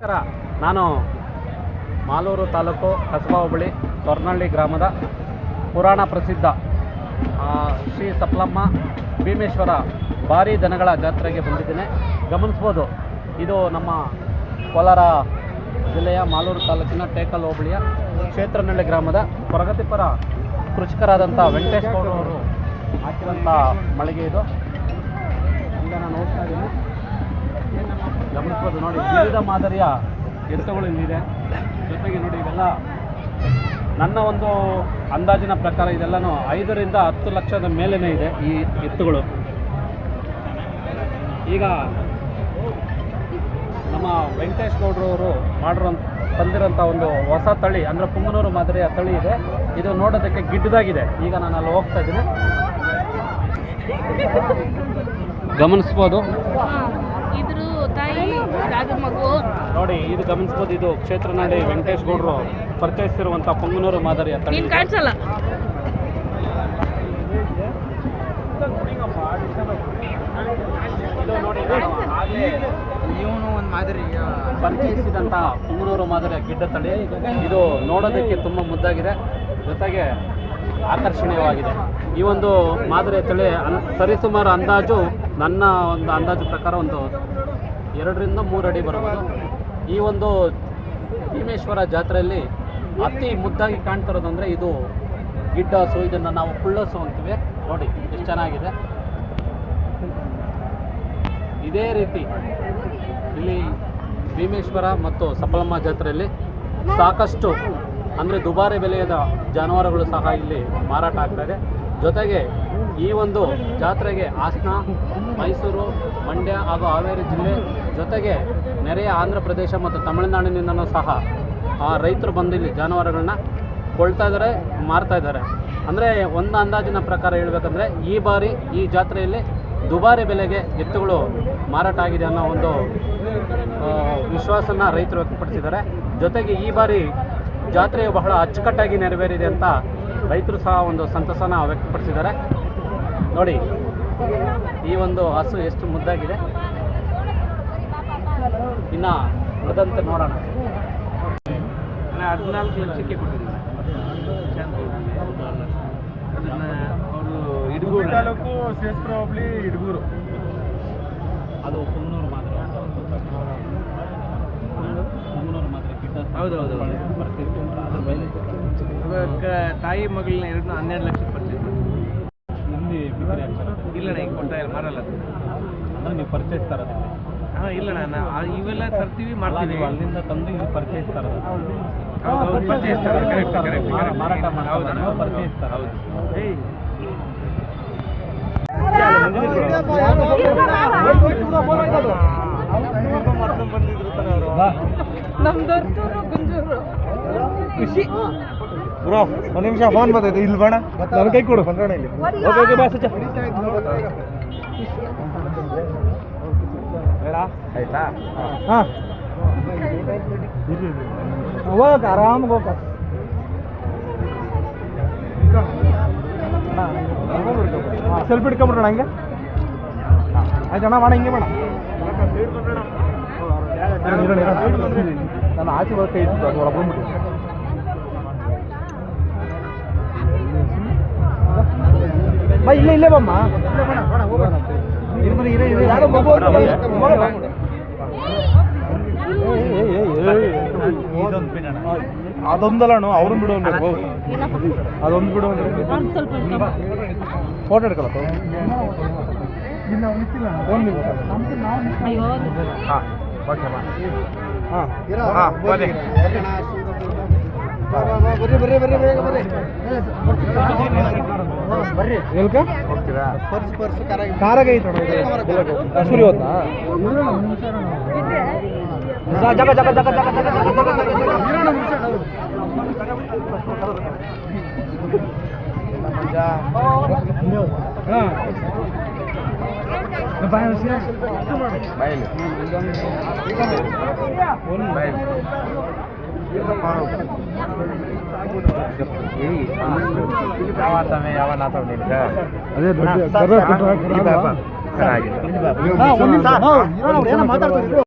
ನಮಸ್ಕಾರ. ನಾನು ಮಾಲೂರು ತಾಲೂಕು ಕಸಬಾ ಹೋಬಳಿ ತೊರ್ನಹಳ್ಳಿ ಗ್ರಾಮದ ಪುರಾಣ ಪ್ರಸಿದ್ಧ ಶ್ರೀ ಸಪ್ಲಮ್ಮ ಭೀಮೇಶ್ವರ ಭಾರೀ ದನಗಳ ಜಾತ್ರೆಗೆ ಬಂದಿದ್ದೇನೆ. ಗಮನಿಸ್ಬೋದು, ಇದು ನಮ್ಮ ಕೋಲಾರ ಜಿಲ್ಲೆಯ ಮಾಲೂರು ತಾಲೂಕಿನ ಟೇಕಲ್ ಹೋಬಳಿಯ ಕ್ಷೇತ್ರನಹಳ್ಳಿ ಗ್ರಾಮದ ಪ್ರಗತಿಪರ ಕೃಷಿಕರಾದಂಥ ವೆಂಕಟೇಶ್ ಗೌಡ ಅವರು ಹಾಕಿದಂಥ ಮಳಿಗೆ ಇದು. ಈಗ ನಾನು ಹೋಗ್ತಾ ಇದ್ದೀನಿ, ಗಮನಿಸ್ಬೋದು. ನೋಡಿ, ವಿವಿಧ ಮಾದರಿಯ ಎತ್ತುಗಳು ಇಲ್ಲಿದೆ. ಜೊತೆಗೆ ನೋಡಿ, ಇದೆಲ್ಲ ನನ್ನ ಒಂದು ಅಂದಾಜಿನ ಪ್ರಕಾರ ಇದೆಲ್ಲನೂ 5 ರಿಂದ 10 ಲಕ್ಷದ ಮೇಲೇ ಇದೆ ಈ ಎತ್ತುಗಳು. ಈಗ ನಮ್ಮ ವೆಂಕಟೇಶ್ ಗೌಡ್ರವರು ತಂದಿರೋಂಥ ಒಂದು ಹೊಸ ತಳಿ, ಅಂದರೆ ಪುಂಗನೂರು ಮಾದರಿಯ ತಳಿ ಇದೆ. ಇದು ನೋಡೋದಕ್ಕೆ ಗಿಡ್ಡದಾಗಿದೆ. ಈಗ ನಾನು ಅಲ್ಲಿ ಹೋಗ್ತಾ ಇದ್ದೀನಿ, ಗಮನಿಸ್ಬೋದು. ನೋಡಿ, ಇದು ಗಮನಿಸ್ಬೋದು. ಇದು ಕ್ಷೇತ್ರನಹಳ್ಳಿ ವೆಂಕಟೇಶ್ ಗೌಡರು ಪರಿಚಯಿಸಿರುವಂಥ ಪುಂಗನೂರು ಮಾದರಿಯ ತಳಿ. ಇದು ನೋಡಿ, ಇವನು ಒಂದು ಮಾದರಿ ಪರಿಚಯಿಸಿದಂಥ ಪುಂಗನೂರು ಮಾದರಿಯ ಗಿಡ್ಡ ತಳಿ. ಇದು ನೋಡೋದಕ್ಕೆ ತುಂಬ ಮುದ್ದಾಗಿದೆ, ಜೊತೆಗೆ ಆಕರ್ಷಣೀಯವಾಗಿದೆ. ಈ ಒಂದು ಮಾದರಿಯ ತಳಿ ಸರಿಸುಮಾರು ಅಂದಾಜು, ನನ್ನ ಒಂದು ಅಂದಾಜು ಪ್ರಕಾರ, ಒಂದು 2 ರಿಂದ 3 ಅಡಿ ಬರ್ಬೋದು. ಈ ಒಂದು ಭೀಮೇಶ್ವರ ಜಾತ್ರೆಯಲ್ಲಿ ಅತಿ ಮುದ್ದಾಗಿ ಕಾಣ್ತಿರೋದಂದರೆ ಇದು ಗಿಡ್ಡ ಹಸು. ಇದನ್ನು ನಾವು ಕುಳ್ಳಸು ಅಂತೀವಿ. ನೋಡಿ ಎಷ್ಟು ಚೆನ್ನಾಗಿದೆ. ಇದೇ ರೀತಿ ಇಲ್ಲಿ ಭೀಮೇಶ್ವರ ಮತ್ತು ಸಪ್ಲಮ್ಮ ಜಾತ್ರೆಯಲ್ಲಿ ಸಾಕಷ್ಟು, ಅಂದರೆ ದುಬಾರಿ ಬೆಲೆಯದ ಜಾನುವಾರುಗಳು ಸಹ ಇಲ್ಲಿ ಮಾರಾಟ ಆಗ್ತಾಯಿದೆ. ಜೊತೆಗೆ ಈ ಒಂದು ಜಾತ್ರೆಗೆ ಹಾಸನ, ಮೈಸೂರು, ಮಂಡ್ಯ ಹಾಗೂ ಹಾವೇರಿ ಜಿಲ್ಲೆ, ಜೊತೆಗೆ ನೆರೆಯ ಆಂಧ್ರ ಪ್ರದೇಶ ಮತ್ತು ತಮಿಳುನಾಡಿನಿಂದನೂ ಸಹ ರೈತರು ಬಂದು ಇಲ್ಲಿ ಜಾನುವಾರುಗಳನ್ನ ಕೊಳ್ತಾ ಇದ್ದಾರೆ, ಮಾರ್ತಾ ಇದ್ದಾರೆ. ಅಂದರೆ ಒಂದು ಅಂದಾಜಿನ ಪ್ರಕಾರ ಹೇಳಬೇಕಂದ್ರೆ ಈ ಬಾರಿ ಈ ಜಾತ್ರೆಯಲ್ಲಿ ದುಬಾರಿ ಬೆಲೆಗೆ ಎತ್ತುಗಳು ಮಾರಾಟ ಆಗಿದೆ ಅನ್ನೋ ಒಂದು ವಿಶ್ವಾಸನ ರೈತರು ವ್ಯಕ್ತಪಡಿಸಿದ್ದಾರೆ. ಜೊತೆಗೆ ಈ ಬಾರಿ ಜಾತ್ರೆಯು ಬಹಳ ಅಚ್ಚುಕಟ್ಟಾಗಿ ನೆರವೇರಿದೆ ಅಂತ ರೈತರು ಸಹ ಒಂದು ಸಂತಸನ ವ್ಯಕ್ತಪಡಿಸಿದ್ದಾರೆ. ನೋಡಿ, ಈ ಒಂದು ಹಸು ಎಷ್ಟು ಮುದ್ದಾಗಿದೆ. ಇನ್ನು ಉಳಿದಂತೆ ನೋಡೋಣ. 14 ಲಕ್ಷಕ್ಕೆ ಕೊಟ್ಟಿದ್ದೀನಿ. ಅದನ್ನು ಅವರು ಇಡಗೂರು ತಾಲೂಕು ಕ್ಷೇತ್ರ ಹೋಬಳಿ ಇಡಗೂರು, ಅದು ಪುಂಗನೂರು ಮಾದರಿ. ಪುಂಗನೂರು ಮಾದರಿ ಗಿಡ್ಡ. ಹೌದೌದು. ತಾಯಿ ಮಗಳನ್ನ 12 ಲಕ್ಷಕ್ಕೆ ಪರ್ಚೇಸ್ ಮಾಡಿ. ಇಲ್ಲಣ್ಣ, ಈಗ ಕೊಡ್ತಾ ಇಲ್ಲ, ಮಾರಲ್ಲ. ಅಂದರೆ ನೀವು ಪರ್ಚೇಸ್ ತರೋದು? ಹಾಂ, ಇಲ್ಲಣ್ಣ, ಇವೆಲ್ಲ ತರ್ತೀವಿ, ಮಾಡ್ತೀವಿ. ಅಲ್ಲಿಂದ ತಂದು ಇಲ್ಲಿ ಪರ್ಚೇಸ್ ತರೋದು? ಪರ್ಚೇಸ್ ತರೋದು. ಮಾರಾಟ ಮಾಡಿ. ಹೌದಣ್ಣ, ಪರ್ಚೇಸ್ ತರ. ಹೌದು. ಖುಷಿ ಬ್ರೋ. ಒಂದು ನಿಮಿಷ ಫೋನ್ ಬರ್ತೈತೆ, ಇಲ್ಲಿ ಬೇಡ, ನನ್ನ ಕೈ ಕೊಡು. ಬಂದ್ರಣ ಇಲ್ಲಿ. Okay okay, boss. ಬೇಡ ಆಯ್ತಾ? ಹಾಂ, ಹೋಗ ಆರಾಮಾಗಿ ಹೋಗ. ಸೆಲ್ಫಿ ಇಟ್ಕೊಂಬಿಡೋಣ ಹಂಗೆ. ಆಯ್ತಣ್ಣ, ಮಾಡ ಹಿಂಗೆ ಬೇಡ. ನಾನು ಆಚೆ ಬರ್ತಾ ಇತ್ತು, ಅದು ಹೊರ ಬಂದ್ಬಿಟ್ಟು. ಬಾ, ಇಲ್ಲೇ ಬಮ್ಮ. ಅದೊಂದಲ್ಲ, ಅವ್ರನ್ನ ಬಿಡು. ಅದೊಂದು ಬಿಡು. ಫೋಟೋ ಹಿಡ್ಕೊಳಪ್ಪ. ಫೋನ್ ನೀವು. ಹಾಂ, ಓಕೆ. ಹಾಂ ಹಾಂ, ಬರ್ರಿ ಎಲ್ಕ ಹೋಗ್ತೀರಾ? ಕಾರಾಗ ಐತೆ ಸೂರ್ಯ ಹೋದ್ನಾ? ಜಗ ಜಗ ಜಗ ಜಗ ಜಗ ಹಾಂ, ಬಾಯಲ್ಲಿ ಯಾವ ಅದೇ